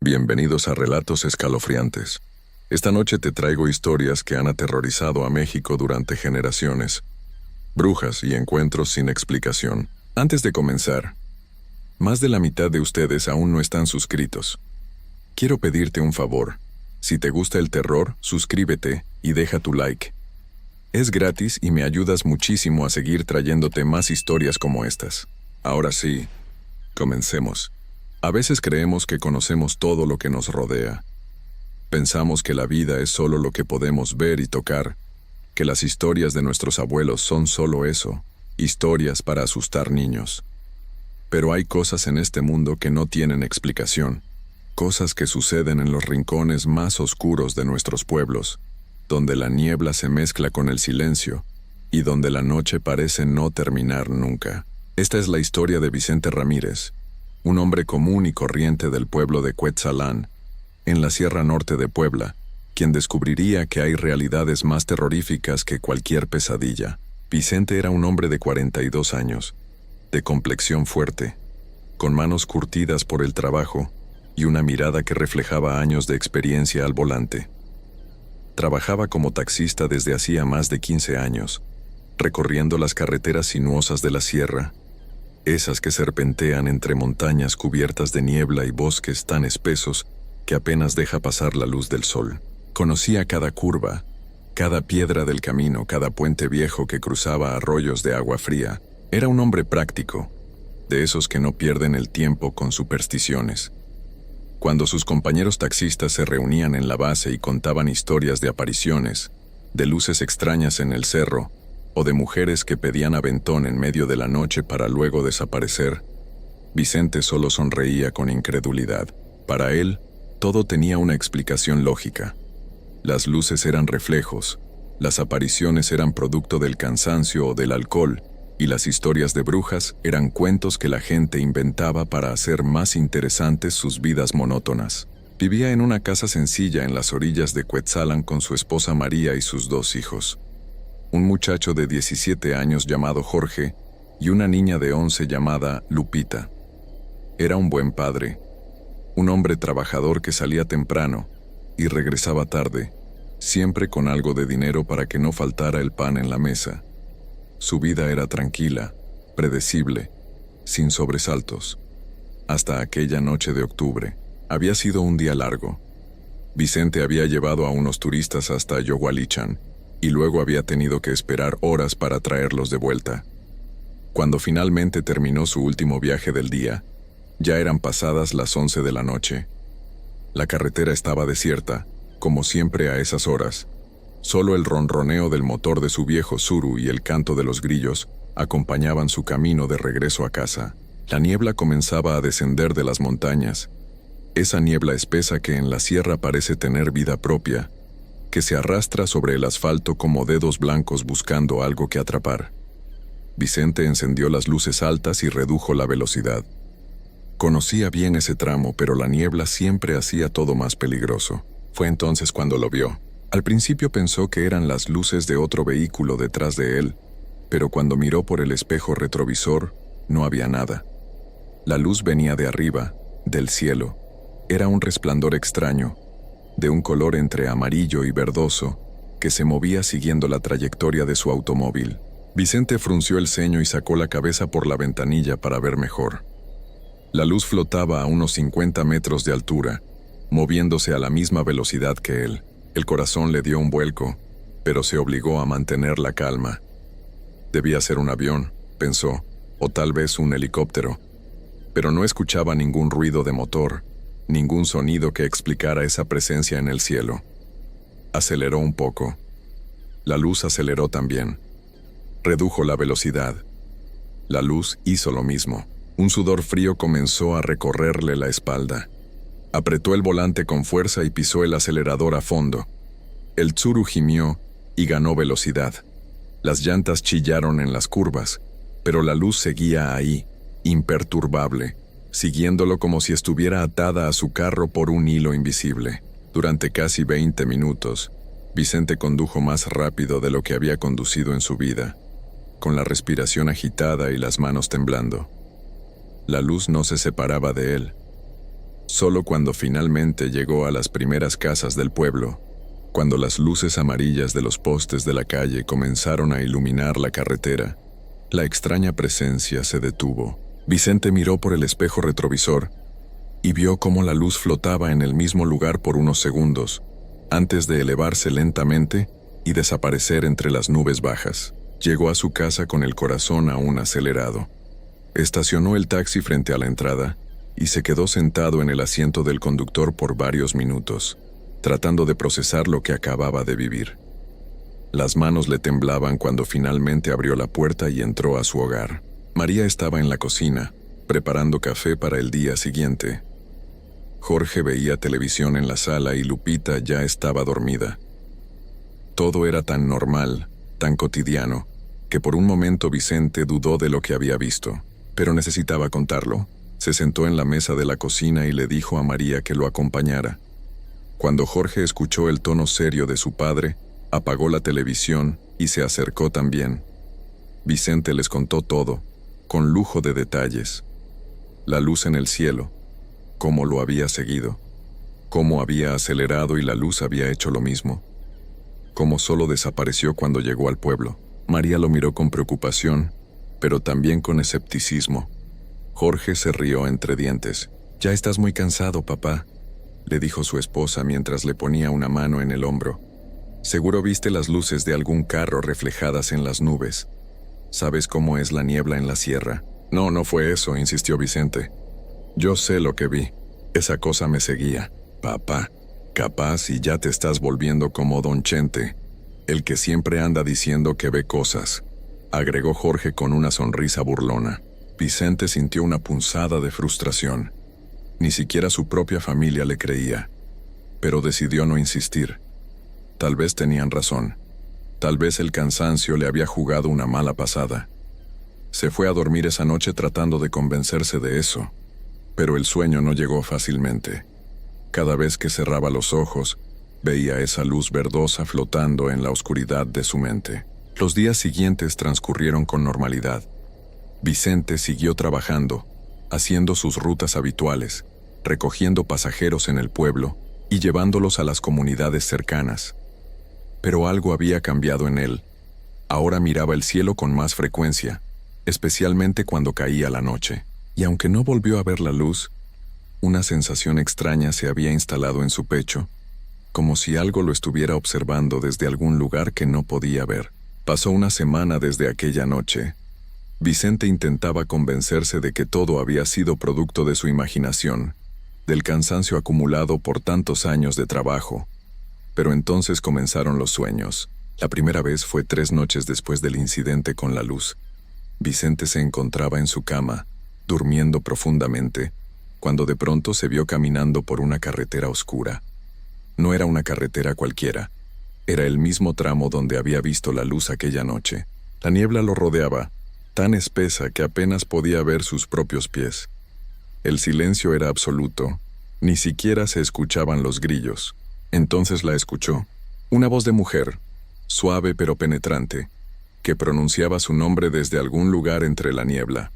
Bienvenidos a Relatos Escalofriantes. Esta noche te traigo historias que han aterrorizado a México durante generaciones. Brujas y encuentros sin explicación. Antes de comenzar, más de la mitad de ustedes aún no están suscritos. Quiero pedirte un favor. Si te gusta el terror, suscríbete y deja tu like. Es gratis y me ayudas muchísimo a seguir trayéndote más historias como estas. Ahora sí, comencemos. A veces creemos que conocemos todo lo que nos rodea. Pensamos que la vida es solo lo que podemos ver y tocar, que las historias de nuestros abuelos son solo eso, historias para asustar niños. Pero hay cosas en este mundo que no tienen explicación, cosas que suceden en los rincones más oscuros de nuestros pueblos, donde la niebla se mezcla con el silencio y donde la noche parece no terminar nunca. Esta es la historia de Vicente Ramírez, un hombre común y corriente del pueblo de Cuetzalán, en la Sierra Norte de Puebla, quien descubriría que hay realidades más terroríficas que cualquier pesadilla. Vicente era un hombre de 42 años, de complexión fuerte, con manos curtidas por el trabajo y una mirada que reflejaba años de experiencia al volante. Trabajaba como taxista desde hacía más de 15 años, recorriendo las carreteras sinuosas de la sierra, esas que serpentean entre montañas cubiertas de niebla y bosques tan espesos que apenas deja pasar la luz del sol. Conocía cada curva, cada piedra del camino, cada puente viejo que cruzaba arroyos de agua fría. Era un hombre práctico, de esos que no pierden el tiempo con supersticiones. Cuando sus compañeros taxistas se reunían en la base y contaban historias de apariciones, de luces extrañas en el cerro, o de mujeres que pedían aventón en medio de la noche para luego desaparecer, Vicente solo sonreía con incredulidad. Para él, todo tenía una explicación lógica. Las luces eran reflejos, las apariciones eran producto del cansancio o del alcohol, y las historias de brujas eran cuentos que la gente inventaba para hacer más interesantes sus vidas monótonas. Vivía en una casa sencilla en las orillas de Cuetzalan con su esposa María y sus 2 hijos. Un muchacho de 17 años llamado Jorge y una niña de 11 llamada Lupita. Era un buen padre, un hombre trabajador que salía temprano y regresaba tarde, siempre con algo de dinero para que no faltara el pan en la mesa. Su vida era tranquila, predecible, sin sobresaltos. Hasta aquella noche de octubre. Había sido un día largo. Vicente había llevado a unos turistas hasta Yogualichan, y luego había tenido que esperar horas para traerlos de vuelta. Cuando finalmente terminó su último viaje del día, ya eran pasadas las 11 de la noche. La carretera estaba desierta, como siempre a esas horas. Solo el ronroneo del motor de su viejo Tsuru y el canto de los grillos acompañaban su camino de regreso a casa. La niebla comenzaba a descender de las montañas, esa niebla espesa que en la sierra parece tener vida propia, que se arrastra sobre el asfalto como dedos blancos buscando algo que atrapar. Vicente encendió las luces altas y redujo la velocidad. Conocía bien ese tramo, pero la niebla siempre hacía todo más peligroso. Fue entonces cuando lo vio. Al principio pensó que eran las luces de otro vehículo detrás de él, pero cuando miró por el espejo retrovisor, no había nada. La luz venía de arriba, del cielo. Era un resplandor extraño, de un color entre amarillo y verdoso, que se movía siguiendo la trayectoria de su automóvil. Vicente frunció el ceño y sacó la cabeza por la ventanilla para ver mejor. La luz flotaba a unos 50 metros de altura, moviéndose a la misma velocidad que él. El corazón le dio un vuelco, pero se obligó a mantener la calma. Debía ser un avión, pensó, o tal vez un helicóptero, pero no escuchaba ningún ruido de motor, ningún sonido que explicara esa presencia en el cielo. Aceleró un poco. La luz aceleró también. Redujo la velocidad. La luz hizo lo mismo. Un sudor frío comenzó a recorrerle la espalda. Apretó el volante con fuerza y pisó el acelerador a fondo. El Tsuru gimió y ganó velocidad. Las llantas chillaron en las curvas, pero la luz seguía ahí, imperturbable, siguiéndolo como si estuviera atada a su carro por un hilo invisible. Durante casi 20 minutos, Vicente condujo más rápido de lo que había conducido en su vida, con la respiración agitada y las manos temblando. La luz no se separaba de él. Solo cuando finalmente llegó a las primeras casas del pueblo, cuando las luces amarillas de los postes de la calle comenzaron a iluminar la carretera, la extraña presencia se detuvo. Vicente miró por el espejo retrovisor y vio cómo la luz flotaba en el mismo lugar por unos segundos, antes de elevarse lentamente y desaparecer entre las nubes bajas. Llegó a su casa con el corazón aún acelerado. Estacionó el taxi frente a la entrada y se quedó sentado en el asiento del conductor por varios minutos, tratando de procesar lo que acababa de vivir. Las manos le temblaban cuando finalmente abrió la puerta y entró a su hogar. María estaba en la cocina, preparando café para el día siguiente. Jorge veía televisión en la sala y Lupita ya estaba dormida. Todo era tan normal, tan cotidiano, que por un momento Vicente dudó de lo que había visto, pero necesitaba contarlo. Se sentó en la mesa de la cocina y le dijo a María que lo acompañara. Cuando Jorge escuchó el tono serio de su padre, apagó la televisión y se acercó también. Vicente les contó todo, con lujo de detalles. La luz en el cielo, cómo lo había seguido, cómo había acelerado y la luz había hecho lo mismo, cómo solo desapareció cuando llegó al pueblo. María lo miró con preocupación, pero también con escepticismo. Jorge se rió entre dientes. «Ya estás muy cansado, papá», le dijo su esposa mientras le ponía una mano en el hombro. «Seguro viste las luces de algún carro reflejadas en las nubes. ¿Sabes cómo es la niebla en la sierra?» «No, no fue eso», insistió Vicente. «Yo sé lo que vi. Esa cosa me seguía. Papá, capaz y ya te estás volviendo como Don Chente, el que siempre anda diciendo que ve cosas», agregó Jorge con una sonrisa burlona. Vicente sintió una punzada de frustración. Ni siquiera su propia familia le creía, pero decidió no insistir. Tal vez tenían razón. Tal vez el cansancio le había jugado una mala pasada. Se fue a dormir esa noche tratando de convencerse de eso, pero el sueño no llegó fácilmente. Cada vez que cerraba los ojos, veía esa luz verdosa flotando en la oscuridad de su mente. Los días siguientes transcurrieron con normalidad. Vicente siguió trabajando, haciendo sus rutas habituales, recogiendo pasajeros en el pueblo y llevándolos a las comunidades cercanas. Pero algo había cambiado en él. Ahora miraba el cielo con más frecuencia, especialmente cuando caía la noche. Y aunque no volvió a ver la luz, una sensación extraña se había instalado en su pecho, como si algo lo estuviera observando desde algún lugar que no podía ver. Pasó una semana desde aquella noche. Vicente intentaba convencerse de que todo había sido producto de su imaginación, del cansancio acumulado por tantos años de trabajo. Pero entonces comenzaron los sueños. La primera vez fue 3 noches después del incidente con la luz. Vicente se encontraba en su cama, durmiendo profundamente, cuando de pronto se vio caminando por una carretera oscura. No era una carretera cualquiera. Era el mismo tramo donde había visto la luz aquella noche. La niebla lo rodeaba, tan espesa que apenas podía ver sus propios pies. El silencio era absoluto, ni siquiera se escuchaban los grillos. Entonces la escuchó, una voz de mujer, suave pero penetrante, que pronunciaba su nombre desde algún lugar entre la niebla.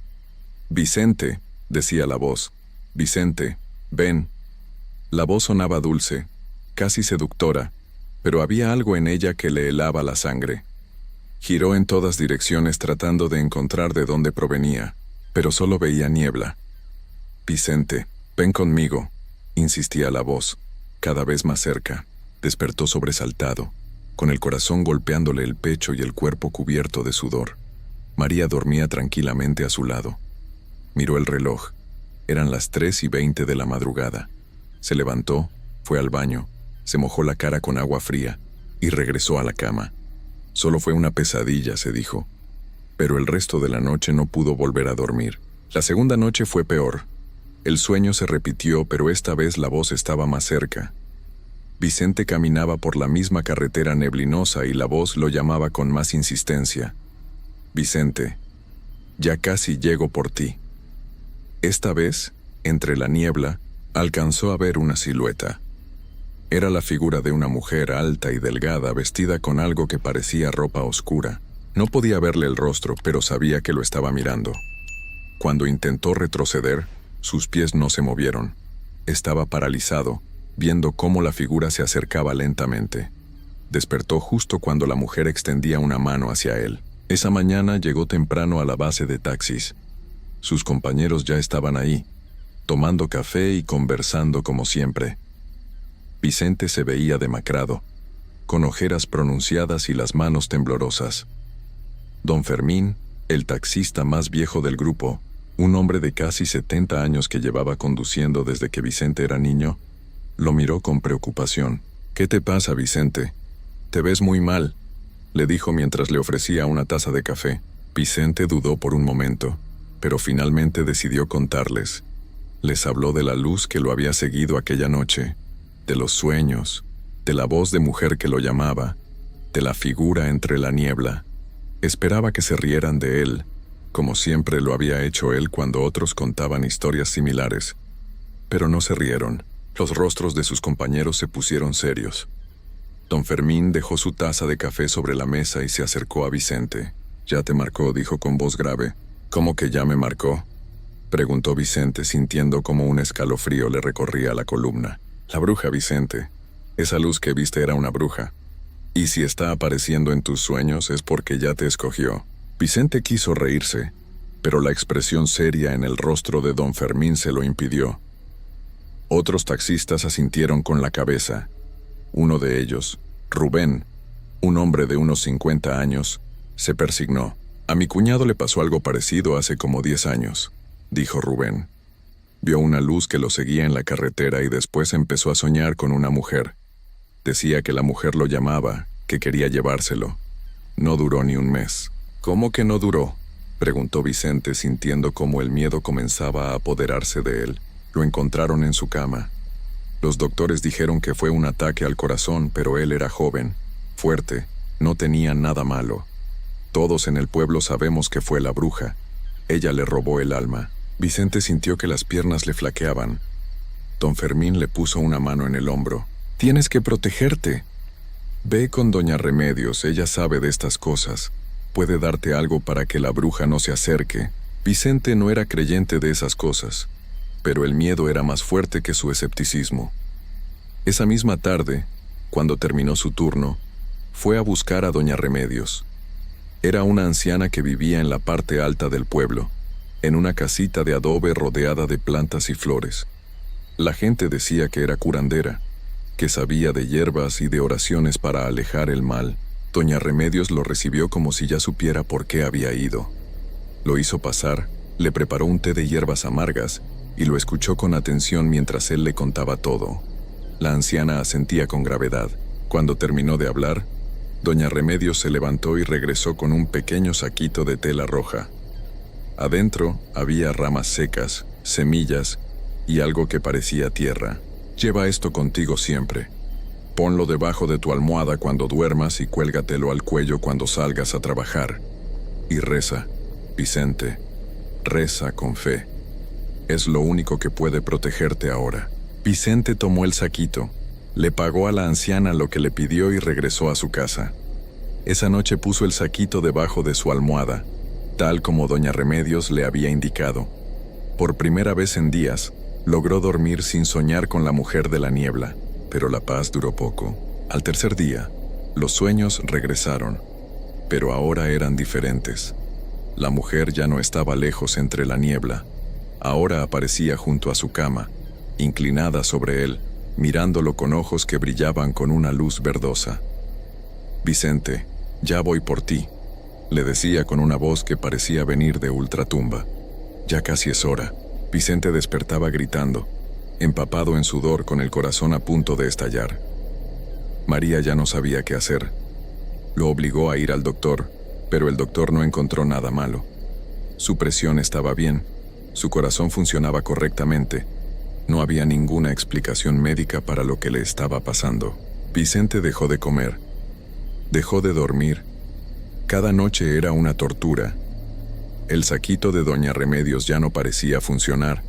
«Vicente», decía la voz, «Vicente, ven». La voz sonaba dulce, casi seductora, pero había algo en ella que le helaba la sangre. Giró en todas direcciones tratando de encontrar de dónde provenía, pero solo veía niebla. «Vicente, ven conmigo», insistía la voz, cada vez más cerca. Despertó sobresaltado, con el corazón golpeándole el pecho y el cuerpo cubierto de sudor. María dormía tranquilamente a su lado. Miró el reloj. Eran las 3:20 de la madrugada. Se levantó, fue al baño, se mojó la cara con agua fría y regresó a la cama. Solo fue una pesadilla, se dijo. Pero el resto de la noche no pudo volver a dormir. La segunda noche fue peor. El sueño se repitió, pero esta vez la voz estaba más cerca. Vicente caminaba por la misma carretera neblinosa y la voz lo llamaba con más insistencia. «Vicente, ya casi llego por ti». Esta vez, entre la niebla, alcanzó a ver una silueta. Era la figura de una mujer alta y delgada vestida con algo que parecía ropa oscura. No podía verle el rostro, pero sabía que lo estaba mirando. Cuando intentó retroceder, sus pies no se movieron. Estaba paralizado, viendo cómo la figura se acercaba lentamente. Despertó justo cuando la mujer extendía una mano hacia él. Esa mañana llegó temprano a la base de taxis. Sus compañeros ya estaban ahí, tomando café y conversando como siempre. Vicente se veía demacrado, con ojeras pronunciadas y las manos temblorosas. Don Fermín, el taxista más viejo del grupo, un hombre de casi 70 años que llevaba conduciendo desde que Vicente era niño, lo miró con preocupación. «¿Qué te pasa, Vicente? Te ves muy mal», le dijo mientras le ofrecía una taza de café. Vicente dudó por un momento, pero finalmente decidió contarles. Les habló de la luz que lo había seguido aquella noche, de los sueños, de la voz de mujer que lo llamaba, de la figura entre la niebla. Esperaba que se rieran de él, como siempre lo había hecho él cuando otros contaban historias similares. Pero no se rieron. Los rostros de sus compañeros se pusieron serios. Don Fermín dejó su taza de café sobre la mesa y se acercó a Vicente. «¿Ya te marcó?», dijo con voz grave. «¿Cómo que ya me marcó?», preguntó Vicente, sintiendo como un escalofrío le recorría la columna. «La bruja, Vicente. Esa luz que viste era una bruja. Y si está apareciendo en tus sueños es porque ya te escogió». Vicente quiso reírse, pero la expresión seria en el rostro de don Fermín se lo impidió. Otros taxistas asintieron con la cabeza. Uno de ellos, Rubén, un hombre de unos 50 años, se persignó. «A mi cuñado le pasó algo parecido hace como 10 años», dijo Rubén. Vio una luz que lo seguía en la carretera y después empezó a soñar con una mujer. Decía que la mujer lo llamaba, que quería llevárselo. No duró ni un mes. «¿Cómo que no duró?», preguntó Vicente, sintiendo cómo el miedo comenzaba a apoderarse de él. Lo encontraron en su cama. Los doctores dijeron que fue un ataque al corazón, pero él era joven, fuerte, no tenía nada malo. Todos en el pueblo sabemos que fue la bruja. Ella le robó el alma. Vicente sintió que las piernas le flaqueaban. Don Fermín le puso una mano en el hombro. «Tienes que protegerte. Ve con doña Remedios, ella sabe de estas cosas. Puede darte algo para que la bruja no se acerque». Vicente no era creyente de esas cosas, pero el miedo era más fuerte que su escepticismo. Esa misma tarde, cuando terminó su turno, fue a buscar a doña Remedios. Era una anciana que vivía en la parte alta del pueblo, en una casita de adobe rodeada de plantas y flores. La gente decía que era curandera, que sabía de hierbas y de oraciones para alejar el mal. Doña Remedios lo recibió como si ya supiera por qué había ido. Lo hizo pasar, le preparó un té de hierbas amargas y lo escuchó con atención mientras él le contaba todo. La anciana asentía con gravedad. Cuando terminó de hablar, doña Remedios se levantó y regresó con un pequeño saquito de tela roja. Adentro había ramas secas, semillas y algo que parecía tierra. «Lleva esto contigo siempre. Ponlo debajo de tu almohada cuando duermas y cuélgatelo al cuello cuando salgas a trabajar. Y reza, Vicente, reza con fe. Es lo único que puede protegerte ahora». Vicente tomó el saquito, le pagó a la anciana lo que le pidió y regresó a su casa. Esa noche puso el saquito debajo de su almohada, tal como doña Remedios le había indicado. Por primera vez en días, logró dormir sin soñar con la mujer de la niebla, pero la paz duró poco. Al tercer día, los sueños regresaron, pero ahora eran diferentes. La mujer ya no estaba lejos entre la niebla, ahora aparecía junto a su cama, inclinada sobre él, mirándolo con ojos que brillaban con una luz verdosa. «Vicente, ya voy por ti», le decía con una voz que parecía venir de ultratumba. «Ya casi es hora». Vicente despertaba gritando, empapado en sudor con el corazón a punto de estallar. María ya no sabía qué hacer. Lo obligó a ir al doctor, pero el doctor no encontró nada malo. Su presión estaba bien, su corazón funcionaba correctamente. No había ninguna explicación médica para lo que le estaba pasando. Vicente dejó de comer, dejó de dormir. Cada noche era una tortura. El saquito de doña Remedios ya no parecía funcionar.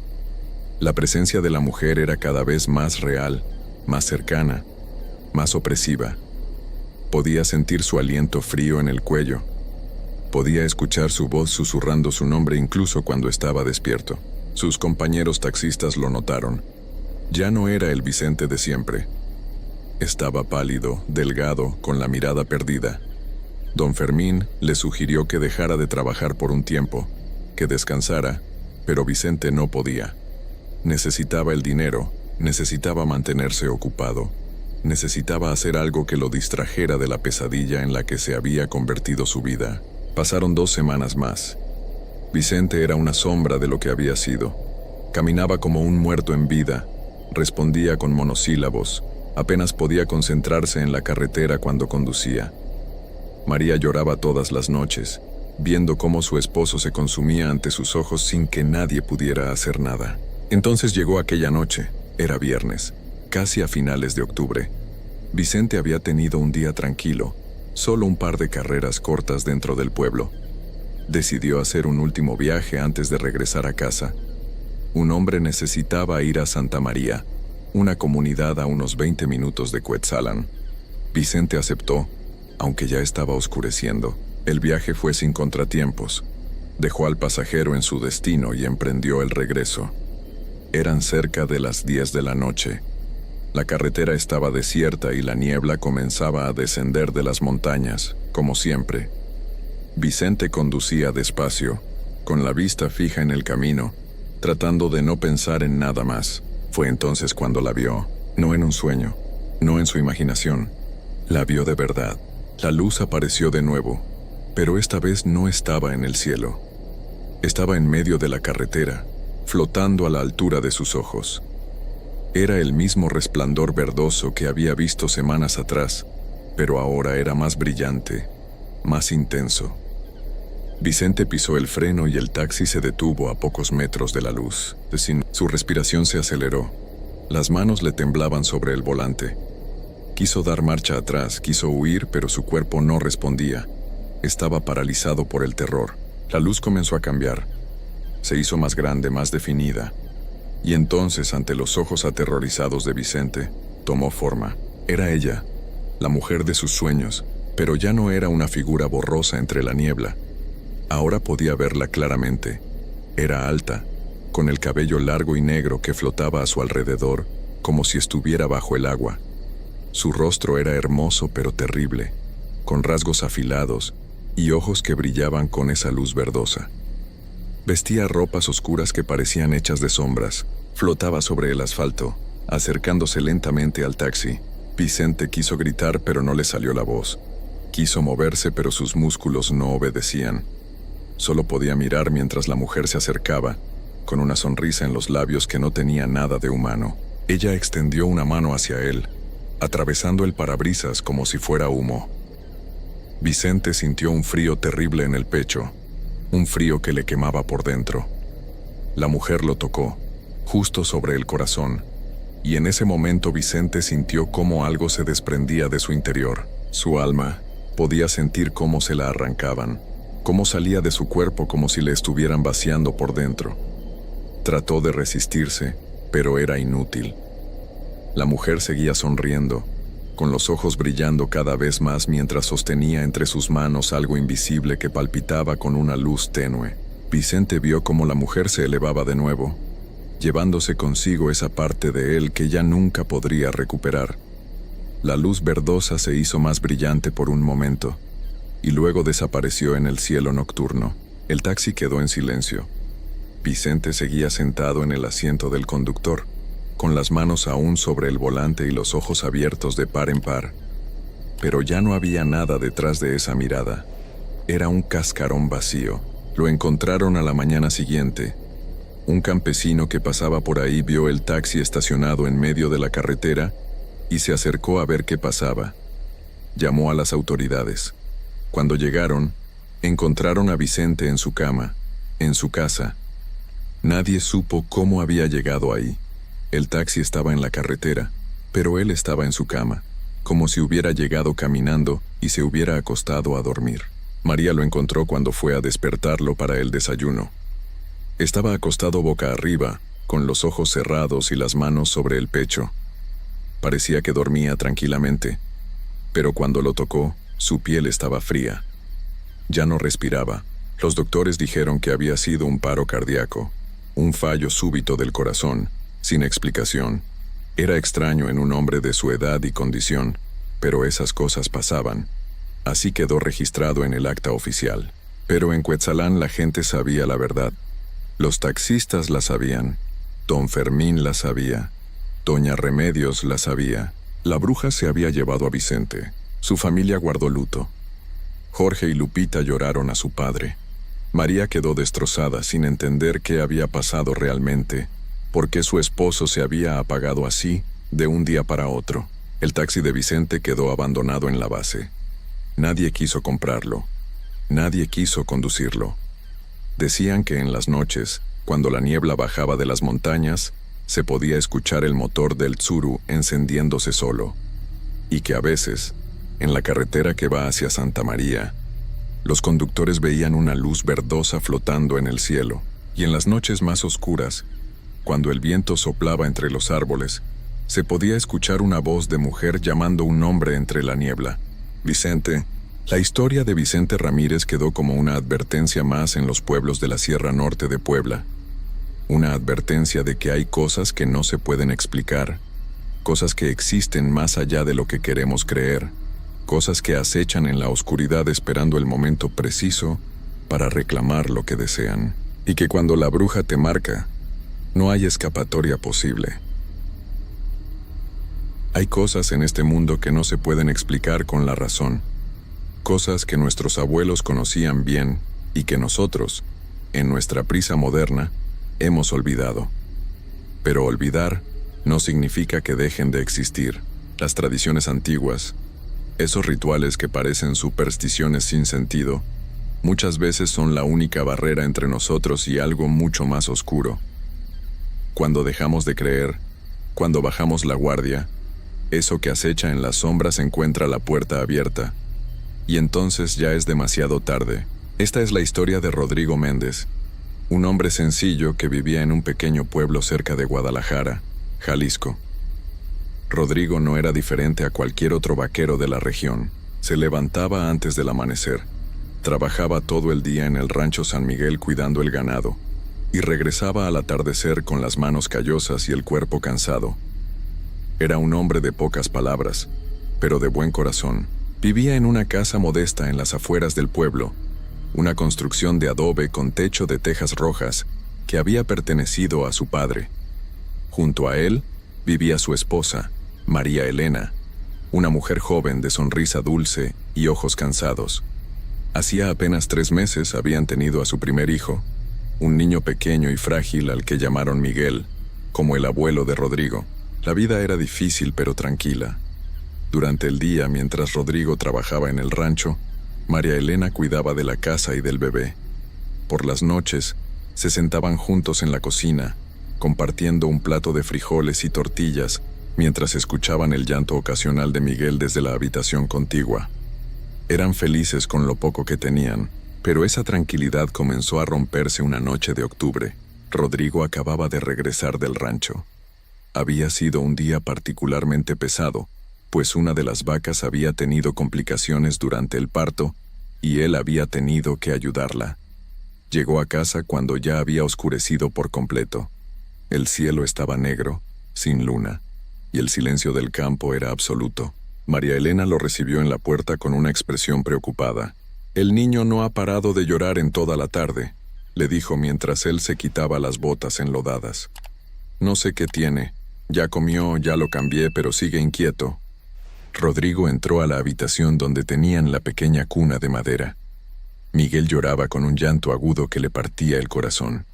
La presencia de la mujer era cada vez más real, más cercana, más opresiva. Podía sentir su aliento frío en el cuello. Podía escuchar su voz susurrando su nombre incluso cuando estaba despierto. Sus compañeros taxistas lo notaron. Ya no era el Vicente de siempre. Estaba pálido, delgado, con la mirada perdida. Don Fermín le sugirió que dejara de trabajar por un tiempo, que descansara, pero Vicente no podía. Necesitaba el dinero, necesitaba mantenerse ocupado, necesitaba hacer algo que lo distrajera de la pesadilla en la que se había convertido su vida. Pasaron 2 semanas más. Vicente era una sombra de lo que había sido. Caminaba como un muerto en vida, respondía con monosílabos, apenas podía concentrarse en la carretera cuando conducía. María lloraba todas las noches, viendo cómo su esposo se consumía ante sus ojos sin que nadie pudiera hacer nada. Entonces llegó aquella noche, era viernes, casi a finales de octubre. Vicente había tenido un día tranquilo, solo un par de carreras cortas dentro del pueblo. Decidió hacer un último viaje antes de regresar a casa. Un hombre necesitaba ir a Santa María, una comunidad a unos 20 minutos de Cuetzalan. Vicente aceptó, aunque ya estaba oscureciendo. El viaje fue sin contratiempos. Dejó al pasajero en su destino y emprendió el regreso. Eran cerca de las 10 de la noche. La carretera estaba desierta y la niebla comenzaba a descender de las montañas, como siempre. Vicente conducía despacio, con la vista fija en el camino, tratando de no pensar en nada más. Fue entonces cuando la vio, no en un sueño, no en su imaginación. La vio de verdad. La luz apareció de nuevo, pero esta vez no estaba en el cielo. Estaba en medio de la carretera, flotando a la altura de sus ojos. Era el mismo resplandor verdoso que había visto semanas atrás, pero ahora era más brillante, más intenso. Vicente pisó el freno y el taxi se detuvo a pocos metros de la luz. Su respiración se aceleró. Las manos le temblaban sobre el volante. Quiso dar marcha atrás, quiso huir, pero su cuerpo no respondía. Estaba paralizado por el terror. La luz comenzó a cambiar. Se hizo más grande, más definida. Y entonces, ante los ojos aterrorizados de Vicente, tomó forma. Era ella, la mujer de sus sueños, pero ya no era una figura borrosa entre la niebla. Ahora podía verla claramente. Era alta, con el cabello largo y negro que flotaba a su alrededor, como si estuviera bajo el agua. Su rostro era hermoso pero terrible, con rasgos afilados y ojos que brillaban con esa luz verdosa. Vestía ropas oscuras que parecían hechas de sombras. Flotaba sobre el asfalto, acercándose lentamente al taxi. Vicente quiso gritar, pero no le salió la voz. Quiso moverse, pero sus músculos no obedecían. Solo podía mirar mientras la mujer se acercaba, con una sonrisa en los labios que no tenía nada de humano. Ella extendió una mano hacia él, atravesando el parabrisas como si fuera humo. Vicente sintió un frío terrible en el pecho, un frío que le quemaba por dentro. La mujer lo tocó, justo sobre el corazón, y en ese momento Vicente sintió cómo algo se desprendía de su interior. Su alma podía sentir cómo se la arrancaban, cómo salía de su cuerpo como si le estuvieran vaciando por dentro. Trató de resistirse, pero era inútil. La mujer seguía sonriendo, con los ojos brillando cada vez más mientras sostenía entre sus manos algo invisible que palpitaba con una luz tenue. Vicente vio cómo la mujer se elevaba de nuevo, llevándose consigo esa parte de él que ya nunca podría recuperar. La luz verdosa se hizo más brillante por un momento, y luego desapareció en el cielo nocturno. El taxi quedó en silencio. Vicente seguía sentado en el asiento del conductor, con las manos aún sobre el volante y los ojos abiertos de par en par. Pero ya no había nada detrás de esa mirada. Era un cascarón vacío. Lo encontraron a la mañana siguiente. Un campesino que pasaba por ahí vio el taxi estacionado en medio de la carretera y se acercó a ver qué pasaba. Llamó a las autoridades. Cuando llegaron, encontraron a Vicente en su cama, en su casa. Nadie supo cómo había llegado ahí. El taxi estaba en la carretera, pero él estaba en su cama, como si hubiera llegado caminando y se hubiera acostado a dormir. María lo encontró cuando fue a despertarlo para el desayuno. Estaba acostado boca arriba, con los ojos cerrados y las manos sobre el pecho. Parecía que dormía tranquilamente, pero cuando lo tocó, su piel estaba fría. Ya no respiraba. Los doctores dijeron que había sido un paro cardíaco, un fallo súbito del corazón, sin explicación, Era extraño en un hombre de su edad y condición, pero esas cosas pasaban. Así quedó registrado en el acta oficial. Pero en Cuetzalán la gente sabía la verdad. Los taxistas la sabían. Don Fermín la sabía. Doña Remedios la sabía. La bruja se había llevado a Vicente. Su familia guardó luto. Jorge y Lupita lloraron a su padre. María quedó destrozada sin entender qué había pasado realmente, por qué su esposo se había apagado así, de un día para otro. El taxi de Vicente quedó abandonado en la base. Nadie quiso comprarlo. Nadie quiso conducirlo. Decían que en las noches, cuando la niebla bajaba de las montañas, se podía escuchar el motor del Tsuru encendiéndose solo, y que a veces, en la carretera que va hacia Santa María, los conductores veían una luz verdosa flotando en el cielo, y en las noches más oscuras, cuando el viento soplaba entre los árboles, se podía escuchar una voz de mujer llamando un nombre entre la niebla. Vicente. La historia de Vicente Ramírez quedó como una advertencia más en los pueblos de la Sierra Norte de Puebla. Una advertencia de que hay cosas que no se pueden explicar, cosas que existen más allá de lo que queremos creer, cosas que acechan en la oscuridad esperando el momento preciso para reclamar lo que desean, y que cuando la bruja te marca, no hay escapatoria posible. Hay cosas en este mundo que no se pueden explicar con la razón, cosas que nuestros abuelos conocían bien y que nosotros, en nuestra prisa moderna, hemos olvidado. Pero olvidar no significa que dejen de existir. Las tradiciones antiguas, esos rituales que parecen supersticiones sin sentido, muchas veces son la única barrera entre nosotros y algo mucho más oscuro. Cuando dejamos de creer, cuando bajamos la guardia, eso que acecha en las sombras encuentra la puerta abierta, y entonces ya es demasiado tarde. Esta es la historia de Rodrigo Méndez, un hombre sencillo que vivía en un pequeño pueblo cerca de Guadalajara, Jalisco. Rodrigo no era diferente a cualquier otro vaquero de la región. Se levantaba antes del amanecer, trabajaba todo el día en el rancho San Miguel cuidando el ganado, y regresaba al atardecer con las manos callosas y el cuerpo cansado. Era un hombre de pocas palabras, pero de buen corazón. Vivía en una casa modesta en las afueras del pueblo, una construcción de adobe con techo de tejas rojas que había pertenecido a su padre. Junto a él vivía su esposa, María Elena, una mujer joven de sonrisa dulce y ojos cansados. Hacía apenas 3 meses habían tenido a su primer hijo, un niño pequeño y frágil al que llamaron Miguel, como el abuelo de Rodrigo. La vida era difícil pero tranquila. Durante el día, mientras Rodrigo trabajaba en el rancho, María Elena cuidaba de la casa y del bebé. Por las noches, se sentaban juntos en la cocina, compartiendo un plato de frijoles y tortillas, mientras escuchaban el llanto ocasional de Miguel desde la habitación contigua. Eran felices con lo poco que tenían, pero esa tranquilidad comenzó a romperse una noche de octubre. Rodrigo acababa de regresar del rancho. Había sido un día particularmente pesado, pues una de las vacas había tenido complicaciones durante el parto, y él había tenido que ayudarla. Llegó a casa cuando ya había oscurecido por completo. El cielo estaba negro, sin luna, y el silencio del campo era absoluto. María Elena lo recibió en la puerta con una expresión preocupada. «El niño no ha parado de llorar en toda la tarde», le dijo mientras él se quitaba las botas enlodadas. «No sé qué tiene. Ya comió, ya lo cambié, pero sigue inquieto». Rodrigo entró a la habitación donde tenían la pequeña cuna de madera. Miguel lloraba con un llanto agudo que le partía el corazón.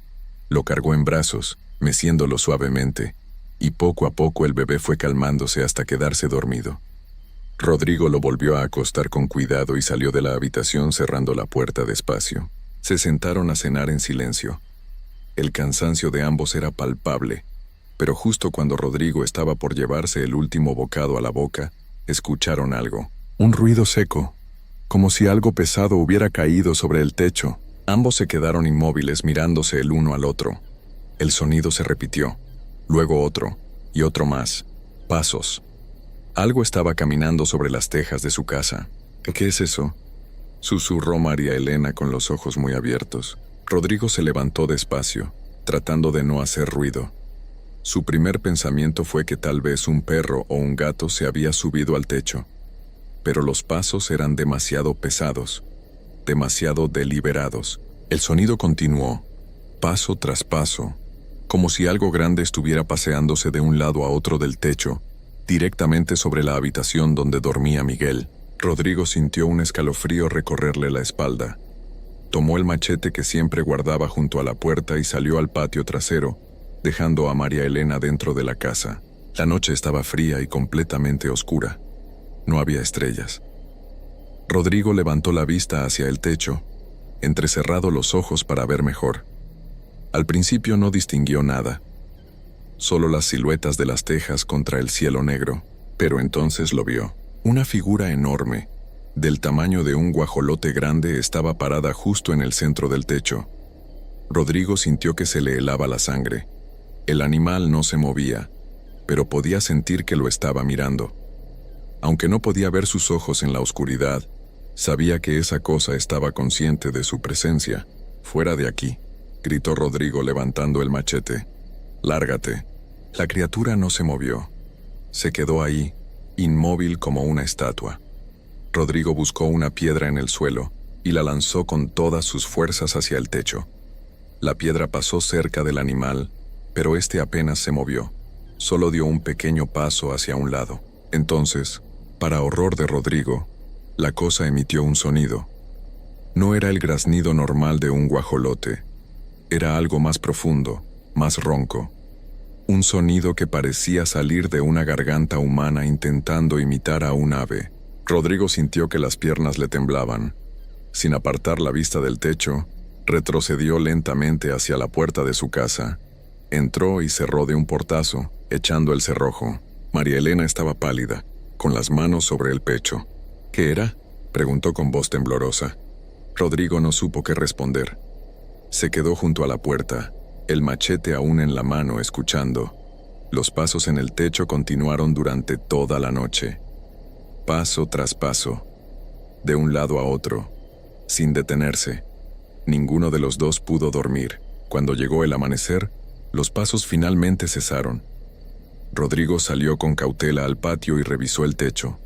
Lo cargó en brazos, meciéndolo suavemente, y poco a poco el bebé fue calmándose hasta quedarse dormido. Rodrigo lo volvió a acostar con cuidado y salió de la habitación cerrando la puerta despacio. Se sentaron a cenar en silencio. El cansancio de ambos era palpable, pero justo cuando Rodrigo estaba por llevarse el último bocado a la boca, escucharon algo. Un ruido seco, como si algo pesado hubiera caído sobre el techo. Ambos se quedaron inmóviles mirándose el uno al otro. El sonido se repitió, luego otro, y otro más. Pasos. Algo estaba caminando sobre las tejas de su casa. ¿Qué es eso?, susurró María Elena con los ojos muy abiertos. Rodrigo se levantó despacio, tratando de no hacer ruido. Su primer pensamiento fue que tal vez un perro o un gato se había subido al techo. Pero los pasos eran demasiado pesados, demasiado deliberados. El sonido continuó, paso tras paso, como si algo grande estuviera paseándose de un lado a otro del techo, directamente sobre la habitación donde dormía Miguel. Rodrigo sintió un escalofrío recorrerle la espalda. Tomó el machete que siempre guardaba junto a la puerta y salió al patio trasero, dejando a María Elena dentro de la casa. La noche estaba fría y completamente oscura. No había estrellas. Rodrigo levantó la vista hacia el techo, entrecerrado los ojos para ver mejor. Al principio no distinguió nada, solo las siluetas de las tejas contra el cielo negro, pero entonces lo vio. Una figura enorme, del tamaño de un guajolote grande, estaba parada justo en el centro del techo. Rodrigo sintió que se le helaba la sangre. El animal no se movía, pero podía sentir que lo estaba mirando. Aunque no podía ver sus ojos en la oscuridad, sabía que esa cosa estaba consciente de su presencia. «Fuera de aquí», gritó Rodrigo levantando el machete. «Lárgate». La criatura no se movió. Se quedó ahí, inmóvil como una estatua. Rodrigo buscó una piedra en el suelo y la lanzó con todas sus fuerzas hacia el techo. La piedra pasó cerca del animal, pero este apenas se movió. Solo dio un pequeño paso hacia un lado. Entonces, para horror de Rodrigo, la cosa emitió un sonido. No era el graznido normal de un guajolote. Era algo más profundo, más ronco. Un sonido que parecía salir de una garganta humana intentando imitar a un ave. Rodrigo sintió que las piernas le temblaban. Sin apartar la vista del techo, retrocedió lentamente hacia la puerta de su casa. Entró y cerró de un portazo, echando el cerrojo. María Elena estaba pálida, con las manos sobre el pecho. «¿Qué era?», preguntó con voz temblorosa. Rodrigo no supo qué responder. Se quedó junto a la puerta, el machete aún en la mano, escuchando. Los pasos en el techo continuaron durante toda la noche. Paso tras paso, de un lado a otro, sin detenerse. Ninguno de los dos pudo dormir. Cuando llegó el amanecer, los pasos finalmente cesaron. Rodrigo salió con cautela al patio y revisó el techo.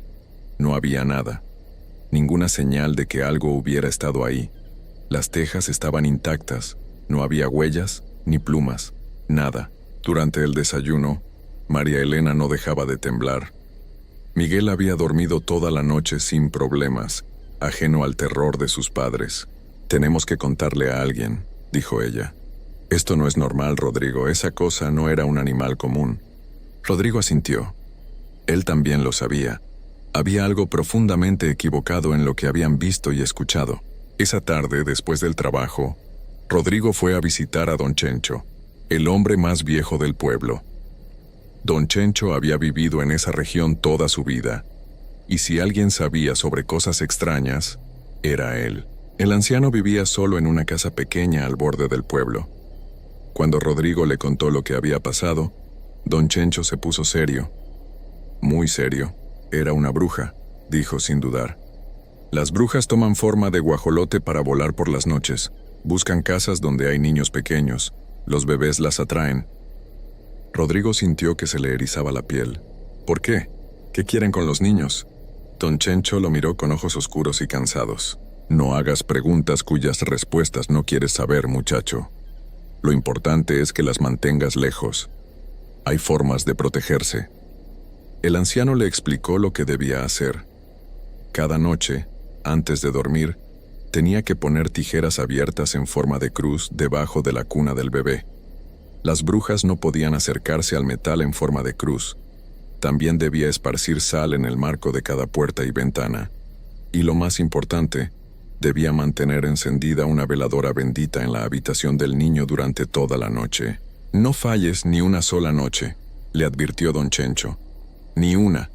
No había nada. Ninguna señal de que algo hubiera estado ahí. Las tejas estaban intactas. No había huellas ni plumas. Nada. Durante el desayuno, María Elena no dejaba de temblar. Miguel había dormido toda la noche sin problemas, ajeno al terror de sus padres. «Tenemos que contarle a alguien», dijo ella. «Esto no es normal, Rodrigo. Esa cosa no era un animal común». Rodrigo asintió. Él también lo sabía. Había algo profundamente equivocado en lo que habían visto y escuchado. Esa tarde, después del trabajo, Rodrigo fue a visitar a don Chencho, el hombre más viejo del pueblo. Don Chencho había vivido en esa región toda su vida, y si alguien sabía sobre cosas extrañas, era él. El anciano vivía solo en una casa pequeña al borde del pueblo. Cuando Rodrigo le contó lo que había pasado, don Chencho se puso serio. Muy serio. «Era una bruja», dijo sin dudar. «Las brujas toman forma de guajolote para volar por las noches. Buscan casas donde hay niños pequeños. Los bebés las atraen». Rodrigo sintió que se le erizaba la piel. «¿Por qué? ¿Qué quieren con los niños?». Don Chencho lo miró con ojos oscuros y cansados. «No hagas preguntas cuyas respuestas no quieres saber, muchacho. Lo importante es que las mantengas lejos. Hay formas de protegerse». El anciano le explicó lo que debía hacer. Cada noche, antes de dormir, tenía que poner tijeras abiertas en forma de cruz debajo de la cuna del bebé. Las brujas no podían acercarse al metal en forma de cruz. También debía esparcir sal en el marco de cada puerta y ventana. Y lo más importante, debía mantener encendida una veladora bendita en la habitación del niño durante toda la noche. «No falles ni una sola noche», le advirtió don Chencho. «Ni una.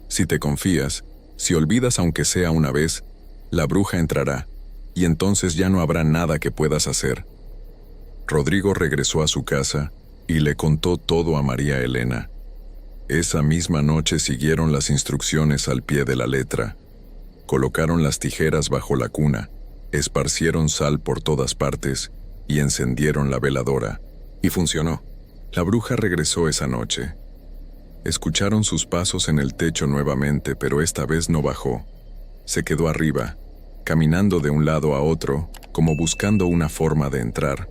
Si te confías, si olvidas aunque sea una vez, la bruja entrará, y entonces ya no habrá nada que puedas hacer». Rodrigo regresó a su casa y le contó todo a María Elena. Esa misma noche siguieron las instrucciones al pie de la letra. Colocaron las tijeras bajo la cuna, esparcieron sal por todas partes y encendieron la veladora. Y funcionó. La bruja regresó esa noche. Escucharon sus pasos en el techo nuevamente, pero esta vez no bajó. Se quedó arriba, caminando de un lado a otro, como buscando una forma de entrar.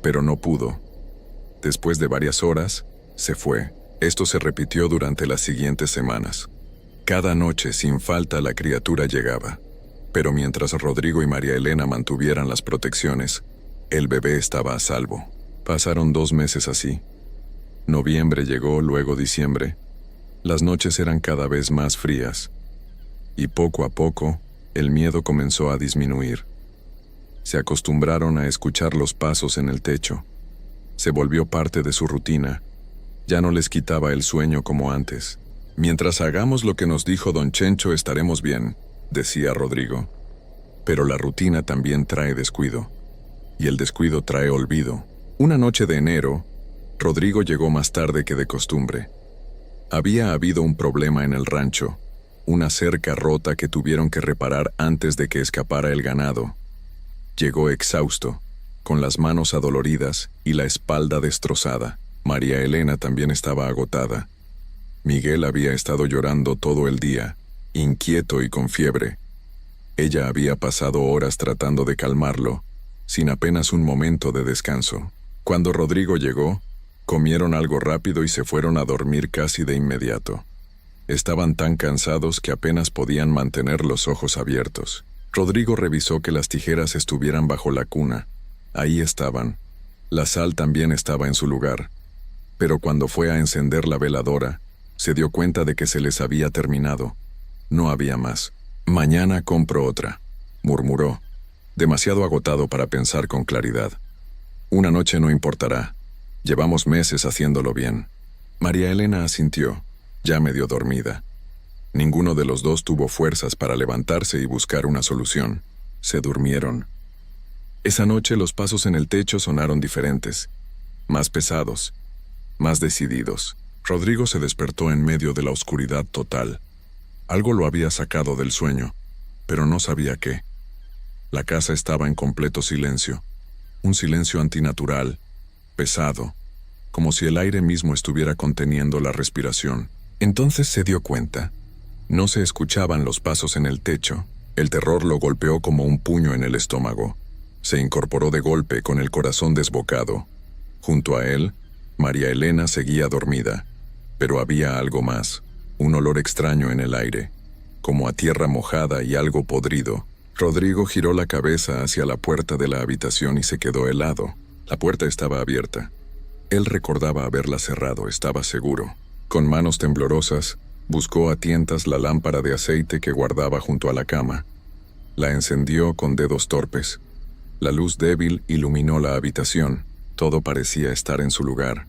Pero no pudo. Después de varias horas, se fue. Esto se repitió durante las siguientes semanas. Cada noche, sin falta, la criatura llegaba. Pero mientras Rodrigo y María Elena mantuvieran las protecciones, el bebé estaba a salvo. Pasaron 2 meses así. Noviembre llegó, luego diciembre. Las noches eran cada vez más frías. Y poco a poco, el miedo comenzó a disminuir. Se acostumbraron a escuchar los pasos en el techo. Se volvió parte de su rutina. Ya no les quitaba el sueño como antes. Mientras hagamos lo que nos dijo don Chencho, estaremos bien, decía Rodrigo. Pero la rutina también trae descuido. Y el descuido trae olvido. Una noche de enero, Rodrigo llegó más tarde que de costumbre. Había habido un problema en el rancho, una cerca rota que tuvieron que reparar antes de que escapara el ganado. Llegó exhausto, con las manos adoloridas y la espalda destrozada. María Elena también estaba agotada. Miguel había estado llorando todo el día, inquieto y con fiebre. Ella había pasado horas tratando de calmarlo, sin apenas un momento de descanso. Cuando Rodrigo llegó, comieron algo rápido y se fueron a dormir casi de inmediato. Estaban tan cansados que apenas podían mantener los ojos abiertos. Rodrigo revisó que las tijeras estuvieran bajo la cuna. Ahí estaban. La sal también estaba en su lugar. Pero cuando fue a encender la veladora, se dio cuenta de que se les había terminado. No había más. «Mañana compro otra», murmuró, demasiado agotado para pensar con claridad. «Una noche no importará. Llevamos meses haciéndolo bien». María Elena asintió, ya medio dormida. Ninguno de los dos tuvo fuerzas para levantarse y buscar una solución. Se durmieron. Esa noche los pasos en el techo sonaron diferentes, más pesados, más decididos. Rodrigo se despertó en medio de la oscuridad total. Algo lo había sacado del sueño, pero no sabía qué. La casa estaba en completo silencio, un silencio antinatural, pesado, como si el aire mismo estuviera conteniendo la respiración. Entonces se dio cuenta. No se escuchaban los pasos en el techo. El terror lo golpeó como un puño en el estómago. Se incorporó de golpe con el corazón desbocado. Junto a él, María Elena seguía dormida, pero había algo más, un olor extraño en el aire, como a tierra mojada y algo podrido. Rodrigo giró la cabeza hacia la puerta de la habitación y se quedó helado. La puerta estaba abierta. Él recordaba haberla cerrado, estaba seguro. Con manos temblorosas, buscó a tientas la lámpara de aceite que guardaba junto a la cama. La encendió con dedos torpes. La luz débil iluminó la habitación. Todo parecía estar en su lugar.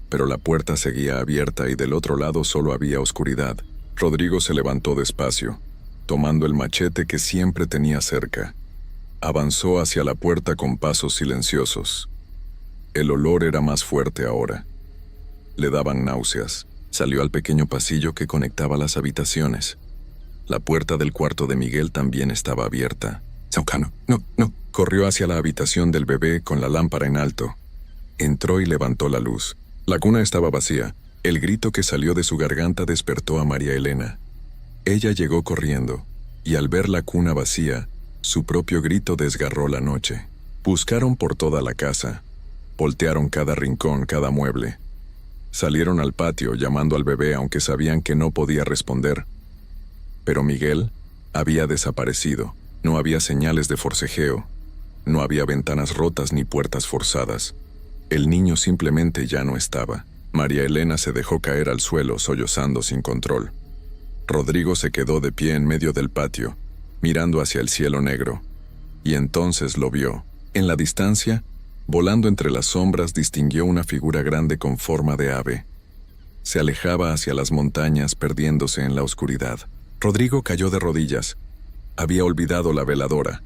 Pero la puerta seguía abierta y del otro lado solo había oscuridad. Rodrigo se levantó despacio, tomando el machete que siempre tenía cerca. Avanzó hacia la puerta con pasos silenciosos. El olor era más fuerte ahora. Le daban náuseas. Salió al pequeño pasillo que conectaba las habitaciones. La puerta del cuarto de Miguel también estaba abierta. «Saucano, no». Corrió hacia la habitación del bebé con la lámpara en alto. Entró y levantó la luz. La cuna estaba vacía. El grito que salió de su garganta despertó a María Elena. Ella llegó corriendo, y al ver la cuna vacía, su propio grito desgarró la noche. Buscaron por toda la casa. Voltearon cada rincón, cada mueble. Salieron al patio llamando al bebé aunque sabían que no podía responder. Pero Miguel había desaparecido. No había señales de forcejeo. No había ventanas rotas ni puertas forzadas. El niño simplemente ya no estaba. María Elena se dejó caer al suelo sollozando sin control. Rodrigo se quedó de pie en medio del patio, mirando hacia el cielo negro. Y entonces lo vio. En la distancia, volando entre las sombras, distinguió una figura grande con forma de ave. Se alejaba hacia las montañas, perdiéndose en la oscuridad. Rodrigo cayó de rodillas. Había olvidado la veladora.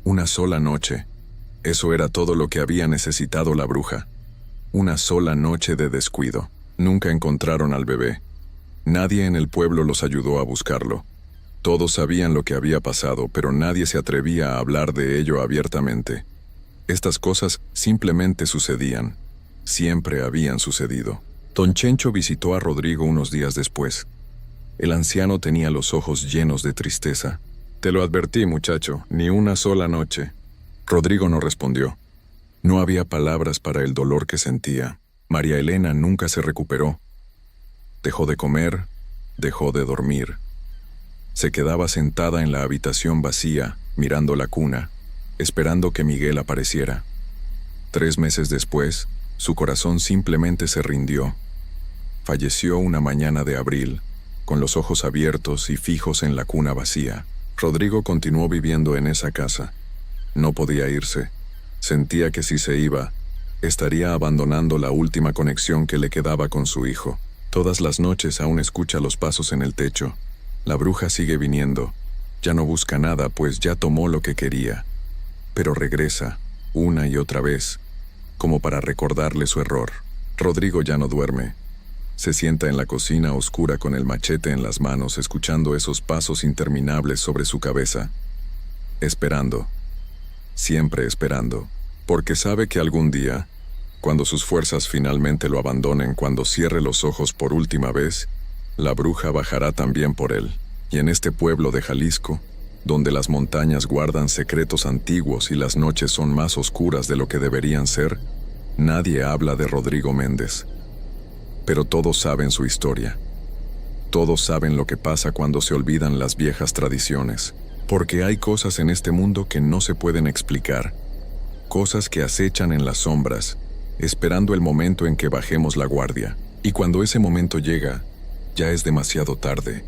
Una sola noche. Eso era todo lo que había necesitado la bruja. Una sola noche de descuido. Nunca encontraron al bebé. Nadie en el pueblo los ayudó a buscarlo. Todos sabían lo que había pasado, pero nadie se atrevía a hablar de ello abiertamente. Estas cosas simplemente sucedían. siempre habían sucedido. Don Chencho visitó a Rodrigo unos días después. El anciano tenía los ojos llenos de tristeza. «Te lo advertí, muchacho, ni una sola noche». Rodrigo no respondió. No había palabras para el dolor que sentía. María Elena nunca se recuperó. Dejó de comer, dejó de dormir. Se quedaba sentada en la habitación vacía, mirando la cuna, esperando que Miguel apareciera. 3 meses después, su corazón simplemente se rindió. Falleció una mañana de abril, con los ojos abiertos y fijos en la cuna vacía. Rodrigo continuó viviendo en esa casa. No podía irse. Sentía que si se iba, estaría abandonando la última conexión que le quedaba con su hijo. Todas las noches aún escucha los pasos en el techo. La bruja sigue viniendo. Ya no busca nada, pues ya tomó lo que quería. Pero regresa, una y otra vez, como para recordarle su error. Rodrigo ya no duerme. Se sienta en la cocina oscura con el machete en las manos, escuchando esos pasos interminables sobre su cabeza. Esperando. Siempre esperando. Porque sabe que algún día, cuando sus fuerzas finalmente lo abandonen, cuando cierre los ojos por última vez, la bruja bajará también por él. Y en este pueblo de Jalisco, donde las montañas guardan secretos antiguos y las noches son más oscuras de lo que deberían ser, nadie habla de Rodrigo Méndez. Pero todos saben su historia. Todos saben lo que pasa cuando se olvidan las viejas tradiciones. Porque hay cosas en este mundo que no se pueden explicar. Cosas que acechan en las sombras, esperando el momento en que bajemos la guardia. Y cuando ese momento llega, ya es demasiado tarde.